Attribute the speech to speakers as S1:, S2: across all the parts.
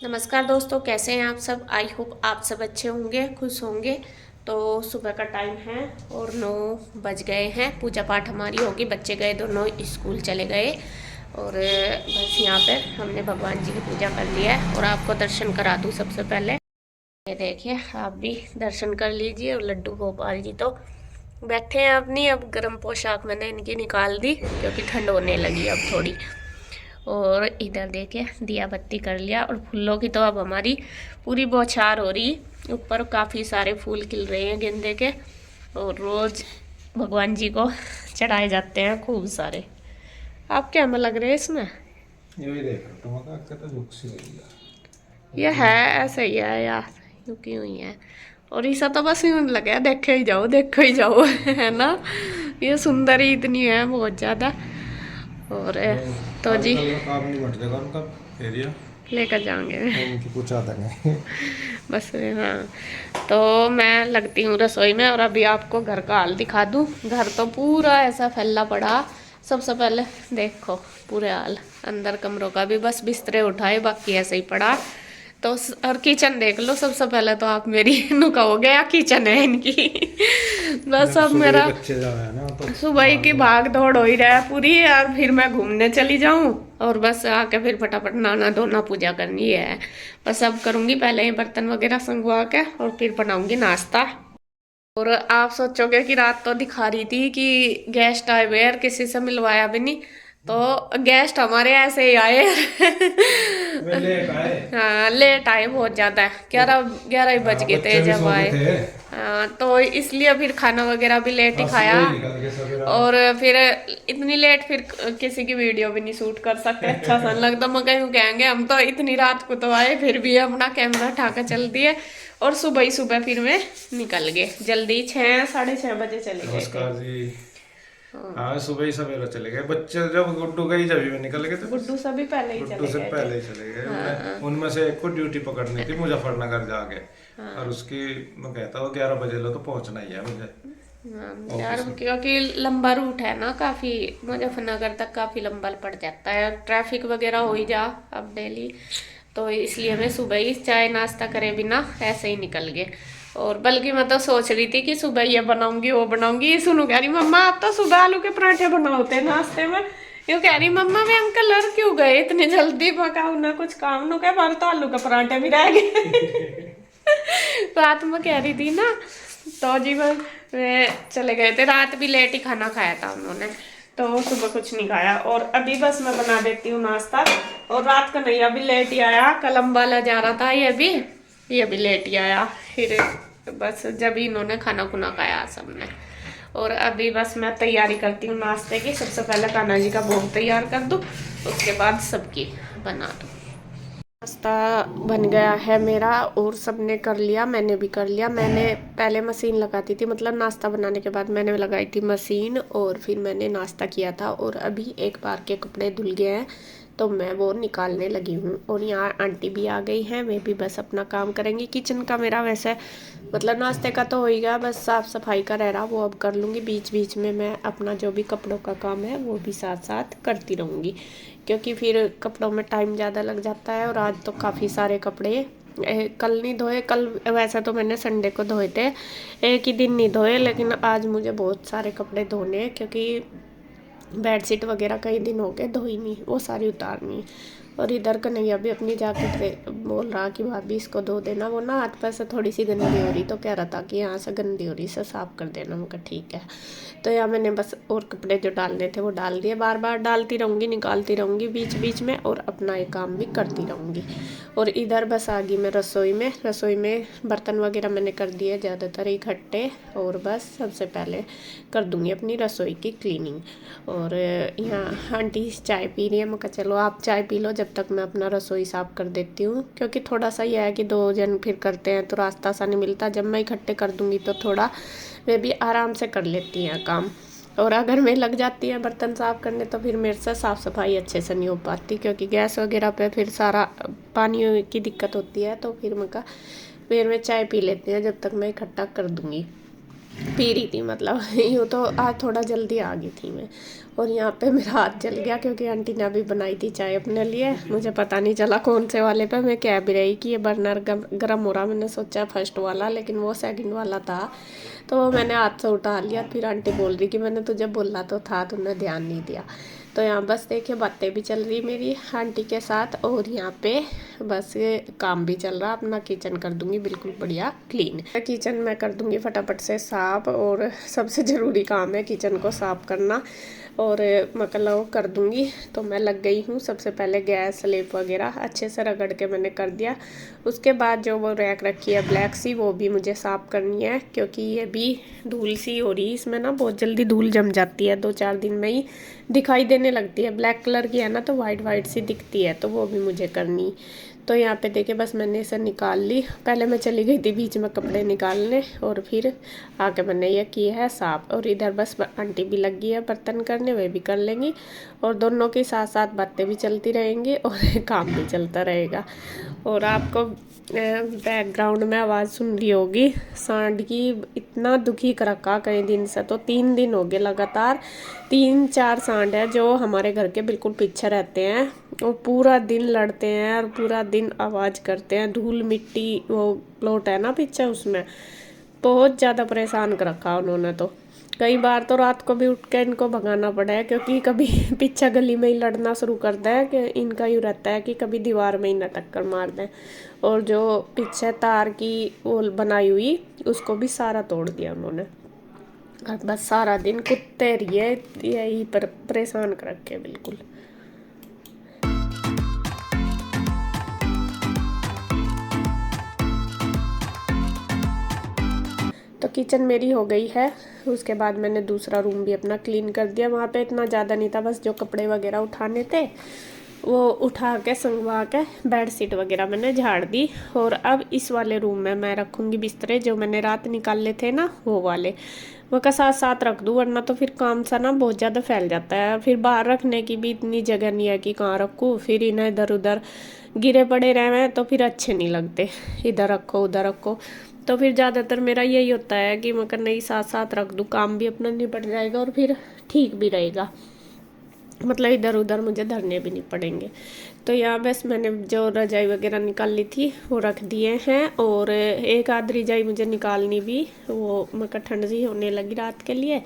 S1: नमस्कार दोस्तों, कैसे हैं आप सब। आई होप आप सब अच्छे होंगे, खुश होंगे। तो सुबह का टाइम है और 9 बज गए हैं। पूजा पाठ हमारी होगी, बच्चे गए दोनों स्कूल चले गए। और बस यहाँ पे हमने भगवान जी की पूजा कर लिया है और आपको दर्शन करा दूँ सबसे पहले। ये देखिए, आप भी दर्शन कर लीजिए। और लड्डू गोपाल जी तो बैठे हैं अपनी। अब गर्म पोशाक मैंने इनकी निकाल दी क्योंकि ठंड होने लगी अब थोड़ी। और इधर देखिए, दिया बत्ती कर लिया। और फूलों की तो अब हमारी पूरी बौछार हो रही। ऊपर काफ़ी सारे फूल खिल रहे हैं गेंदे के। और रोज़ भगवान जी को चढ़ाए जाते हैं खूब सारे। आप क्या में लग रहे हैं इसमें?
S2: ये भी देख रहा था मका तो झुक सी गई
S1: ये है ऐसे ही है यार, रुकी हुई है। और ऐसा तो बस यूं लगे देखे ही जाओ, देखो ही जाओ है ना। ये सुंदर ही इतनी है, बहुत ज़्यादा। और तो
S2: आज
S1: जी
S2: कल का काम नहीं बट जाएगा उनका एरिया
S1: लेकर जाएंगे
S2: उनकी पूछा देंगे।
S1: बस। हाँ, तो मैं लगती हूँ रसोई में और अभी आपको घर का हाल दिखा दूँ। घर तो पूरा ऐसा फैला पड़ा। सबसे पहले देखो पूरे हाल, अंदर कमरों का भी बस बिस्तरे उठाए, बाकी ऐसे ही पड़ा। तो और किचन देख लो। सबसे पहले तो आप मेरी नुका हो गया, किचन है इनकी बस
S2: जब
S1: अब
S2: सुबह ही
S1: मेरा
S2: बच्चे जा रहे हैं ना तो
S1: सुबह की
S2: भाग
S1: भाग दौड़ हो ही रहा है पूरी। और फिर मैं घूमने चली जाऊं और बस आके फिर फटाफट नहाना धोना, पूजा करनी है। बस अब करूंगी, पहले ही बर्तन वगैरह संगवा के और फिर बनाऊंगी नाश्ता। और आप सोचोगे कि रात तो दिखा रही थी कि गेस्ट आए हुए और किसी से मिलवाया भी नहीं। तो गेस्ट हमारे ऐसे ही आए
S2: वे लेट आए।
S1: हाँ, लेट आए बहुत ज्यादा।
S2: और
S1: 11 ही बज
S2: हाँ,
S1: गए थे
S2: बच्चे भी
S1: जब
S2: सो गए
S1: आए।
S2: थे।
S1: हाँ, तो इसलिए फिर खाना वगैरह भी लेट ही
S2: हाँ
S1: खाया।
S2: सुबह ही निकल गए सवेरा।
S1: और फिर इतनी लेट फिर किसी की वीडियो भी नहीं शूट कर सकते, अच्छा सा नहीं लगता। मगर यूँ कहेंगे हम तो इतनी रात को तो आए, फिर भी अपना कैमरा उठा कर चल दिए। और सुबह ही सुबह फिर मैं निकल गए जल्दी, 6 साढ़े 6 बजे चले गए थे।
S2: नमस्कार जी।
S1: हाँ,
S2: हाँ सुबह ही सवेरा चले गए बच्चे, जब गुड्डू गई जब भी निकल गए थे फिर।
S1: गुड्डू सभी पहले ही
S2: गुड्डू
S1: चले
S2: से
S1: गए थे।
S2: पहले ही चले गए।
S1: हाँ
S2: उन्हें उनमें से एक को ड्यूटी पकड़नी थी मुजफ्फरनगर जाके। और
S1: हाँ
S2: उसकी मैं कहता हूँ 11 बजे लो तो पहुंचना ही है मुझे
S1: हाँ यार,
S2: ऑफिस में।
S1: क्योंकि लंबा रूट है ना काफ़ी। मुजफ्फरनगर तक काफ़ी लंबा पड़ जाता है, ट्रैफिक वगैरह हो ही जा अब डेली। तो इसलिए मैं सुबह ही चाय नाश्ता करे बिना ऐसे ही निकल गए। और बल्कि मैं तो सोच रही थी कि सुबह ये बनाऊंगी वो बनाऊंगी। ये सुनो कह रही मम्मा आप तो सुबह आलू के पराठे बनाते नाश्ते में। यूँ कह रही मम्मा वे अंकल लड़ क्यों गए इतनी जल्दी, पकाऊ ना कुछ काम नो क्या, बार तो आलू के पराठे भी रह गए रात में कह रही थी ना। तो जी वे चले गए थे, रात भी लेट ही खाना खाया था उन्होंने। तो सुबह कुछ नहीं खाया। और अभी बस मैं बना देती हूँ नाश्ता। और रात का नहीं, अभी लेट ही आया। कल अम्बाला जा रहा था ये भी लेट ही आया फिर। बस जब ही इन्होंने खाना खुना खाया सबने। और अभी बस मैं तैयारी करती हूँ नाश्ते की। सबसे पहले कान्हा जी का भोग तैयार कर दूँ, उसके बाद सबकी बना दूँ। नाश्ता बन गया है मेरा और सबने कर लिया, मैंने भी कर लिया। मैंने पहले मशीन लगाती थी, मतलब नाश्ता बनाने के बाद मैंने लगाई थी मशीन और फिर मैंने नाश्ता किया था। और अभी एक बार के कपड़े धुल गए हैं तो मैं वो निकालने लगी हूँ। और यहाँ आंटी भी आ गई हैं, वे भी बस अपना काम करेंगी। किचन का मेरा वैसे मतलब नाश्ते का तो हो ही गया, बस साफ़ सफाई का रह रहा, वो अब कर लूँगी। बीच बीच में मैं अपना जो भी कपड़ों का काम है वो भी साथ साथ करती रहूँगी, क्योंकि फिर कपड़ों में टाइम ज़्यादा लग जाता है। और आज तो काफ़ी सारे कपड़े कल नहीं धोए। कल वैसे तो मैंने संडे को धोए थे, एक ही दिन नहीं धोए। लेकिन आज मुझे बहुत सारे कपड़े धोने हैं, क्योंकि बेडशीट वगैरह कई दिन हो गए धोई नहीं, वो सारी उतारनी। और इधर कन्हैया भी अपनी जैकेट बोल रहा कि भाभी इसको धो देना, वो ना हाथ पैर से थोड़ी सी गंदी हो रही, तो कह रहा था कि यहाँ से गंदी हो रही से साफ़ कर देना। मैं कहा ठीक है। तो यहाँ मैंने बस और कपड़े जो डालने थे वो डाल दिए। बार बार डालती रहूँगी, निकालती रहूँगी बीच बीच में, और अपना ये काम भी करती रहूँगी। और इधर बस आ गई मैं रसोई में बर्तन वगैरह मैंने कर दिए ज़्यादातर इकट्ठे। और बस सबसे पहले कर दूँगी अपनी रसोई की क्लीनिंग। और यहाँ आंटी चाय पी रही है, मैं कहा चलो आप चाय पी लो जब तक मैं अपना रसोई साफ़ कर देती हूँ। क्योंकि थोड़ा सा यह है कि 2 जन फिर करते हैं तो रास्ता सा नहीं मिलता। जब मैं इकट्ठे कर दूँगी तो थोड़ा वे भी आराम से कर लेती हैं काम। और अगर मैं लग जाती हैं बर्तन साफ़ करने तो फिर मेरे से साफ़ सफाई अच्छे से नहीं हो पाती, क्योंकि गैस वगैरह पे फिर सारा पानी की दिक्कत होती है। तो फिर मैं कहा फिर मैं चाय पी लेती हैं जब तक मैं इकट्ठा कर दूँगी। पी रही थी, मतलब यूँ तो आज थोड़ा जल्दी आ गई थी मैं। और यहाँ पे मेरा हाथ जल गया क्योंकि आंटी ने अभी बनाई थी चाय अपने लिए। मुझे पता नहीं चला कौन से वाले पे मैं कह भी रही कि ये बर्नर गर्म हो रहा, मैंने सोचा फर्स्ट वाला, लेकिन वो सेकंड वाला था। तो मैंने हाथ से उठा लिया। फिर आंटी बोल रही कि मैंने तुझे बोला तो था, तूने ध्यान नहीं दिया। तो यहाँ बस देखिए बातें भी चल रही मेरी आंटी के साथ, और यहाँ पे बस ये काम भी चल रहा। अपना किचन कर दूंगी बिल्कुल बढ़िया क्लीन। किचन मैं कर दूंगी फटाफट से साफ, और सबसे ज़रूरी काम है किचन को साफ करना, और मतलब कर दूंगी। तो मैं लग गई हूँ। सबसे पहले गैस स्लेब वगैरह अच्छे से रगड़ के मैंने कर दिया। उसके बाद जो वो रैक रखी है ब्लैक सी, वो भी मुझे साफ़ करनी है क्योंकि ये भी धूल सी हो रही है। इसमें ना बहुत जल्दी धूल जम जाती है, 2-4 दिन में ही दिखाई देने लगती है। ब्लैक कलर की है ना तो वाइट वाइट सी दिखती है, तो वो भी मुझे करनी। तो यहाँ पे देखिए बस मैंने इसे निकाल ली। पहले मैं चली गई थी बीच में कपड़े निकालने, और फिर आके मैंने ये किया है साफ। और इधर बस आंटी भी लगी है बर्तन करने, वे भी कर लेंगी, और दोनों के साथ साथ बातें भी चलती रहेंगी और काम भी चलता रहेगा। और आपको बैकग्राउंड में आवाज़ सुन रही होगी सांड की। इतना दुखी कर रखा कई दिन से, तो 3 दिन हो गए लगातार। 3-4 सांड है जो हमारे घर के बिल्कुल पीछे रहते हैं, वो पूरा दिन लड़ते हैं और पूरा दिन आवाज़ करते हैं। धूल मिट्टी वो प्लॉट है ना पीछे, उसमें बहुत ज़्यादा परेशान कर रखा उन्होंने। तो कई बार तो रात को भी उठ के इनको भगाना पड़ा है, क्योंकि कभी पीछे गली में ही लड़ना शुरू करता है कि इनका यूँ रहता है कि कभी दीवार में ही न टक्कर मार दें। और जो पीछे तार की वो बनाई हुई, उसको भी सारा तोड़ दिया उन्होंने। और बस सारा दिन कुत्ते रहिए यही परेशान कर रखे बिल्कुल। तो किचन मेरी हो गई है। उसके बाद मैंने दूसरा रूम भी अपना क्लीन कर दिया। वहाँ पे इतना ज़्यादा नहीं था, बस जो कपड़े वगैरह उठाने थे वो उठा के संगवा के बेड शीट वगैरह मैंने झाड़ दी। और अब इस वाले रूम में मैं रखूँगी बिस्तरे जो मैंने रात निकाले थे ना, वो वाले वो का साथ साथ रख दूँ, वरना तो फिर काम सा ना बहुत ज़्यादा फैल जाता है। फिर बाहर रखने की भी इतनी जगह नहीं है कि कहाँ रखूँ, फिर इन्हें इधर उधर गिरे पड़े रहे तो फिर अच्छे नहीं लगते, इधर रखो उधर रखो। तो फिर ज़्यादातर मेरा यही होता है कि मैं करने ही साथ साथ रख दूँ, काम भी अपना निपट जाएगा और फिर ठीक भी रहेगा, मतलब इधर उधर मुझे धरने भी नहीं पड़ेंगे। तो यहाँ बस मैंने जो रजाई वगैरह निकाल ली थी वो रख दिए हैं, और एक आध रजाई मुझे निकालनी भी, वो मगर ठंड सी होने लगी रात के लिए।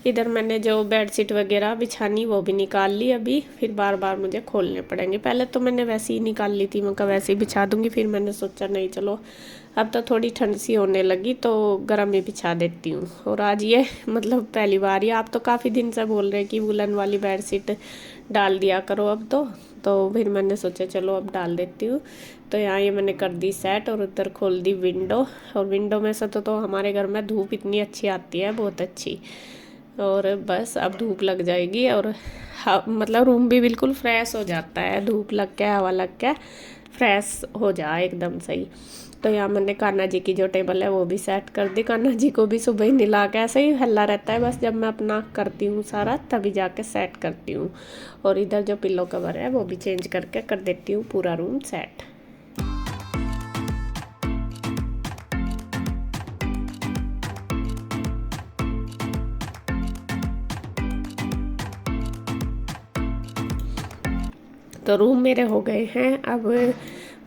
S1: इधर मैंने जो बेडशीट वगैरह बिछानी वो भी निकाल ली अभी, फिर बार बार मुझे खोलने पड़ेंगे। पहले तो मैंने वैसे ही निकाल ली थी, मैं वैसे ही बिछा दूँगी, फिर मैंने सोचा नहीं चलो अब तो थोड़ी ठंड सी होने लगी तो गर्म ही बिछा देती हूँ। और आज ये मतलब पहली बार ही, आप तो काफ़ी दिन से बोल रहे कि वुलन वाली बेडशीट डाल दिया करो अब तो फिर मैंने सोचा चलो अब डाल देती हूँ। तो यहाँ ये मैंने कर दी सेट, और उधर खोल दी विंडो। और विंडो में से तो हमारे घर में धूप इतनी अच्छी आती है, बहुत अच्छी। और बस अब धूप लग जाएगी और मतलब रूम भी बिल्कुल फ्रेश हो जाता है, धूप लग के हवा लग के फ्रेश हो जाए एकदम सही। तो यहाँ मैंने कान्हा जी की जो टेबल है वो भी सेट कर दी। कान्हा जी को भी सुबह ही नला के, ऐसे ही हल्ला रहता है, बस जब मैं अपना करती हूँ सारा तभी जाके सेट करती हूँ। और इधर जो पिल्लो कवर है वो भी चेंज करके कर देती हूँ पूरा रूम सेट। तो रूम मेरे हो गए हैं। अब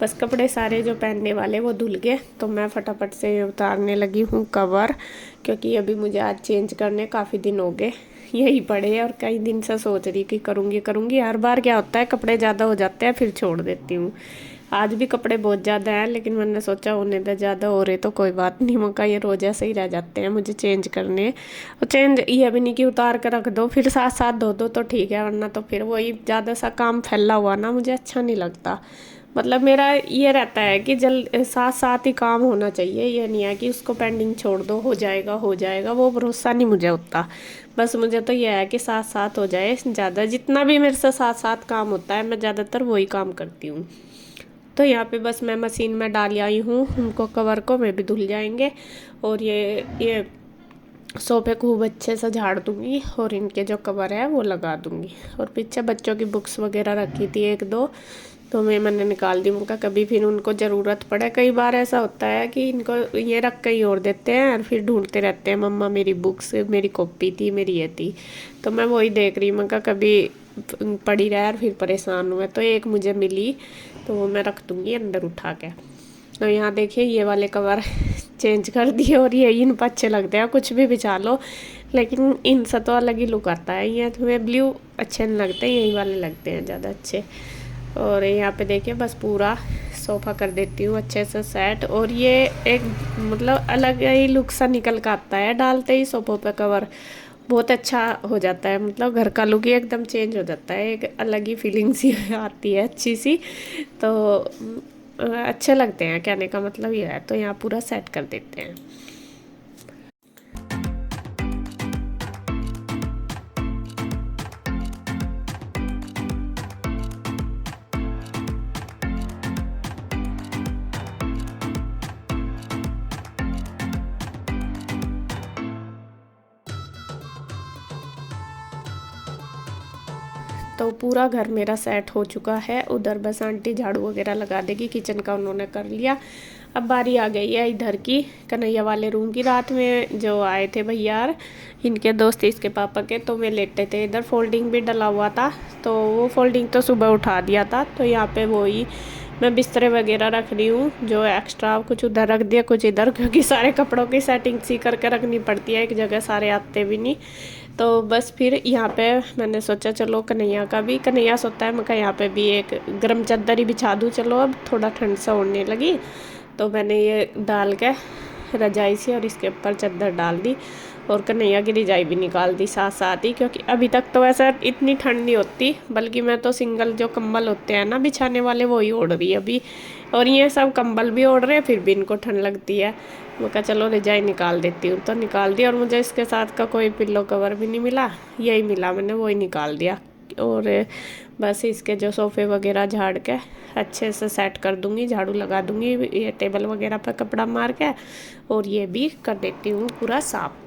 S1: बस कपड़े सारे जो पहनने वाले वो धुल गए, तो मैं फटाफट से उतारने लगी हूँ कवर, क्योंकि अभी मुझे आज चेंज करने काफ़ी दिन हो गए यही पड़े, और कई दिन से सोच रही कि करूँगी। हर बार क्या होता है कपड़े ज़्यादा हो जाते हैं फिर छोड़ देती हूँ। आज भी कपड़े बहुत ज़्यादा हैं, लेकिन मैंने सोचा होने दे, ज़्यादा हो रहे तो कोई बात नहीं, मौका ये रोज़ ऐसे ही रह जाते हैं मुझे चेंज करने। और चेंज ये भी नहीं कि उतार कर रख दो फिर साथ साथ धो दो तो ठीक है, वरना तो फिर वही ज़्यादा सा काम फैला हुआ ना मुझे अच्छा नहीं लगता। मतलब मेरा ये रहता है कि साथ साथ ही काम होना चाहिए, ये नहीं है कि उसको पेंडिंग छोड़ दो हो जाएगा, वो भरोसा नहीं मुझे होता। बस मुझे तो यह है कि साथ साथ हो जाए, ज़्यादा जितना भी मेरे से साथ साथ काम होता है मैं ज़्यादातर वही काम करती हूँ। तो यहाँ पे बस मैं मशीन में डाल आई हूँ उनको कवर को, मैं भी धुल जाएंगे। और ये सोफे खूब अच्छे से झाड़ दूँगी और इनके जो कवर है वो लगा दूँगी। और पीछे बच्चों की बुक्स वगैरह रखी थी 1-2, तो मैंने निकाल दी। उनका कभी फिर उनको ज़रूरत पड़े, कई बार ऐसा होता है कि इनको ये रख कहीं और देते हैं और फिर ढूंढते रहते हैं, मम्मा मेरी बुक्स, मेरी कॉपी थी, मेरी ये थी। तो मैं वही देख रही, मैं कभी पड़ी रहे और फिर परेशान हुए। तो एक मुझे मिली तो वो मैं रख दूँगी अंदर उठा के। तो यहाँ देखिए ये वाले कवर चेंज कर दिए और ये इन पर अच्छे लगते हैं, कुछ भी बिछा लो, लेकिन इनसे तो अलग ही लुक आता है। ये तुम्हें ब्लू अच्छे नहीं लगते, यही वाले लगते हैं ज़्यादा अच्छे। और यहाँ पे देखिए बस पूरा सोफ़ा कर देती हूँ अच्छे से सेट। और ये एक मतलब अलग ही लुक सा निकल कर आता है, डालते ही सोफ़ों पे कवर बहुत अच्छा हो जाता है। मतलब घर का लुक ही एकदम चेंज हो जाता है, एक अलग ही फीलिंग सी आती है अच्छी सी। तो अच्छे लगते हैं, कहने का मतलब ये है। तो यहाँ पूरा सेट कर देते हैं। तो पूरा घर मेरा सेट हो चुका है। उधर बस आंटी झाड़ू वगैरह लगा देगी, किचन का उन्होंने कर लिया। अब बारी आ गई है इधर की कन्हैया वाले रूम की। रात में जो आए थे भैया, इनके दोस्त इसके पापा के, तो वे लेटे थे इधर। फोल्डिंग भी डला हुआ था, तो वो फोल्डिंग तो सुबह उठा दिया था। तो यहाँ पे वही मैं बिस्तरे वगैरह रख रही हूँ, जो एक्स्ट्रा कुछ उधर रख दिया, कुछ इधर, क्योंकि सारे कपड़ों की सेटिंग सी करके रखनी पड़ती है, एक जगह सारे आते भी नहीं। तो बस फिर यहाँ पे मैंने सोचा चलो कन्हैया का भी, कन्हैया सोता है, मैं कहा यहाँ पे भी एक गर्म चादर ही बिछा दूँ। चलो अब थोड़ा ठंड सा होने लगी, तो मैंने ये डाल के रजाई से और इसके ऊपर चादर डाल दी और कन्हैया की रजाई भी निकाल दी साथ साथ ही, क्योंकि अभी तक तो वैसा इतनी ठंड नहीं होती। बल्कि मैं तो सिंगल जो कंबल होते हैं ना बिछाने वाले, वही ओढ़ रही है अभी। और ये सब कंबल भी ओढ़ रहे हैं, फिर भी इनको ठंड लगती है। मैं कहा चलो रजाई निकाल देती हूँ, तो निकाल दी। और मुझे इसके साथ का कोई पिल्लो कवर भी नहीं मिला, यही मिला, मैंने वही निकाल दिया। और बस इसके जो सोफ़े वगैरह झाड़ के अच्छे से सेट कर दूँगी, झाड़ू लगा दूँगी, ये टेबल वगैरह पर कपड़ा मार के, और ये भी कर देती हूँ पूरा साफ।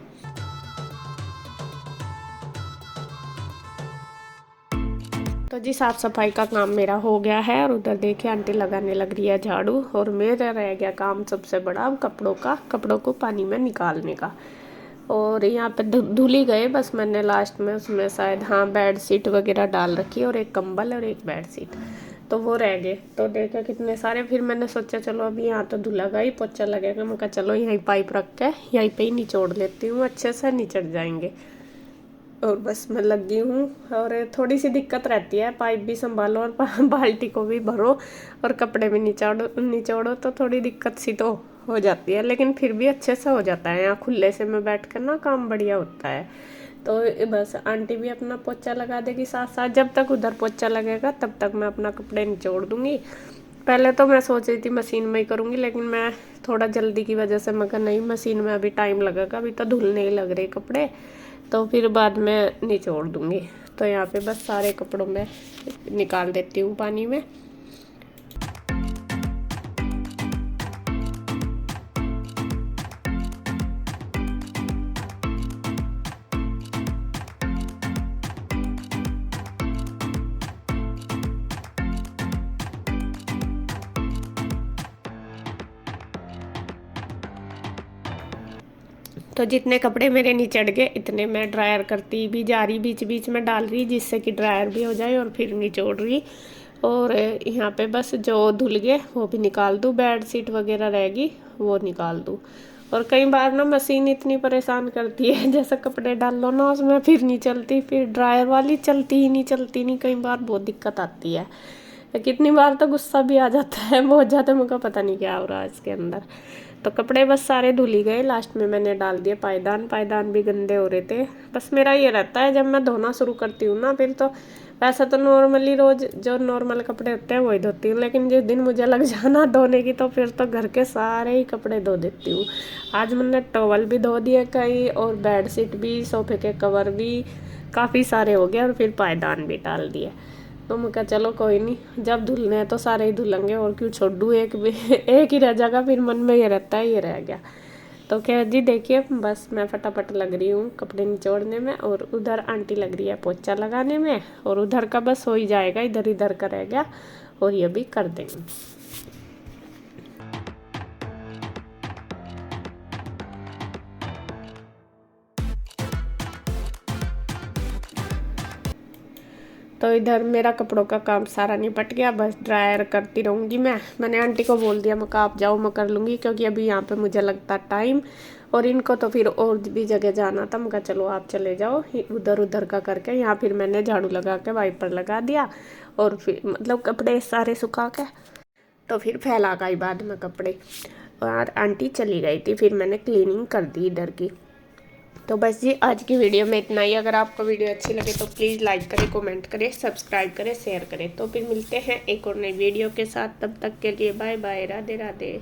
S1: तो जी साफ़ सफाई का काम मेरा हो गया है। और उधर देखिए आंटी लगाने लग रही है झाड़ू, और मेरा रह गया काम सबसे बड़ा कपड़ों को पानी में निकालने का। और यहाँ पे धुली गए, बस मैंने लास्ट में उसमें शायद हाँ बेड शीट वगैरह डाल रखी, और एक कंबल और एक बेड शीट, तो वो रह गए। तो देखा कितने सारे, फिर मैंने सोचा चलो अभी यहाँ तो धुला गई, पोछा लगेगा, मैं कहा चलो यहीं पाइप रख के यहीं पे ही निचोड़ लेती हूँ, अच्छे से निचड़ जाएंगे। और बस मैं लगी हूँ। और थोड़ी सी दिक्कत रहती है, पाइप भी संभालो और बाल्टी को भी भरो और कपड़े भी निचोड़ो, तो थोड़ी दिक्कत सी तो हो जाती है, लेकिन फिर भी अच्छे से हो जाता है। यहाँ खुले से में बैठ कर ना काम बढ़िया होता है। तो बस आंटी भी अपना पोछा लगा देगी साथ साथ, जब तक उधर पोछा लगेगा तब तक मैं अपना कपड़े निचोड़ दूँगी। पहले तो मैं सोच रही थी मशीन में ही करूँगी, लेकिन मैं थोड़ा जल्दी की वजह से मैं कहा नहीं, मशीन में अभी टाइम लगेगा, अभी तो धुलने ही लग रहे कपड़े, तो फिर बाद में निचोड़ दूँगी। तो यहाँ पे बस सारे कपड़ों में निकाल देती हूँ पानी में। तो जितने कपड़े मेरे निचड़ गए इतने मैं ड्रायर करती भी जा रही, बीच बीच में डाल रही, जिससे कि ड्रायर भी हो जाए और फिर निचोड़ रही। और यहाँ पे बस जो धुल गए वो भी निकाल दूँ, बेड शीट वगैरह रहेगी वो निकाल दूँ। और कई बार ना मशीन इतनी परेशान करती है, जैसे कपड़े डाल लो ना उसमें फिर नहीं चलती, फिर ड्रायर वाली चलती ही नहीं, कई बार बहुत दिक्कत आती है। कितनी बार तो गुस्सा भी आ जाता है बहुत ज़्यादा, मुझे पता नहीं क्या हो रहा है इसके अंदर। तो कपड़े बस सारे धुल ही गए, लास्ट में मैंने डाल दिए पायदान भी गंदे हो रहे थे। बस मेरा ये रहता है जब मैं धोना शुरू करती हूँ ना, फिर तो वैसे तो नॉर्मली रोज़ जो नॉर्मल कपड़े होते हैं वही धोती हूँ, लेकिन जिस दिन मुझे लग जाना धोने की तो फिर तो घर के सारे ही कपड़े धो देती हूँ। आज मैंने टॉवल भी धो दिए कई, और बेड शीट भी, सोफे के कवर भी, काफ़ी सारे हो गए, और फिर पायदान भी डाल दिए। तो मैं कहा चलो कोई नहीं, जब धुलने हैं तो सारे ही धुलेंगे, और क्यों छोड़ दूँ, एक ही रह जाएगा, फिर मन में ये रहता है ये रह गया। तो क्या जी देखिए बस मैं फटाफट लग रही हूँ कपड़े निचोड़ने में, और उधर आंटी लग रही है पोछा लगाने में, और उधर का बस हो ही जाएगा, इधर इधर का रह गया। और ये भी कर देंगे। तो इधर मेरा कपड़ों का काम सारा निपट गया, बस ड्रायर करती रहूँगी मैंने आंटी को बोल दिया, मैं कहा आप जाओ मैं कर लूँगी, क्योंकि अभी यहाँ पे मुझे लगता टाइम, और इनको तो फिर और भी जगह जाना था। मैं कहा चलो आप चले जाओ, उधर उधर का करके। यहाँ फिर मैंने झाड़ू लगा के वाइपर लगा दिया, और फिर मतलब कपड़े सारे सुखा के तो फिर फैला गई बाद में कपड़े, और आंटी चली गई थी, फिर मैंने क्लीनिंग कर दी इधर की। तो बस जी आज की वीडियो में इतना ही। अगर आपको वीडियो अच्छी लगे तो प्लीज़ लाइक करें, कमेंट करें, सब्सक्राइब करें, शेयर करें। तो फिर मिलते हैं एक और नई वीडियो के साथ, तब तक के लिए बाय बाय, राधे राधे।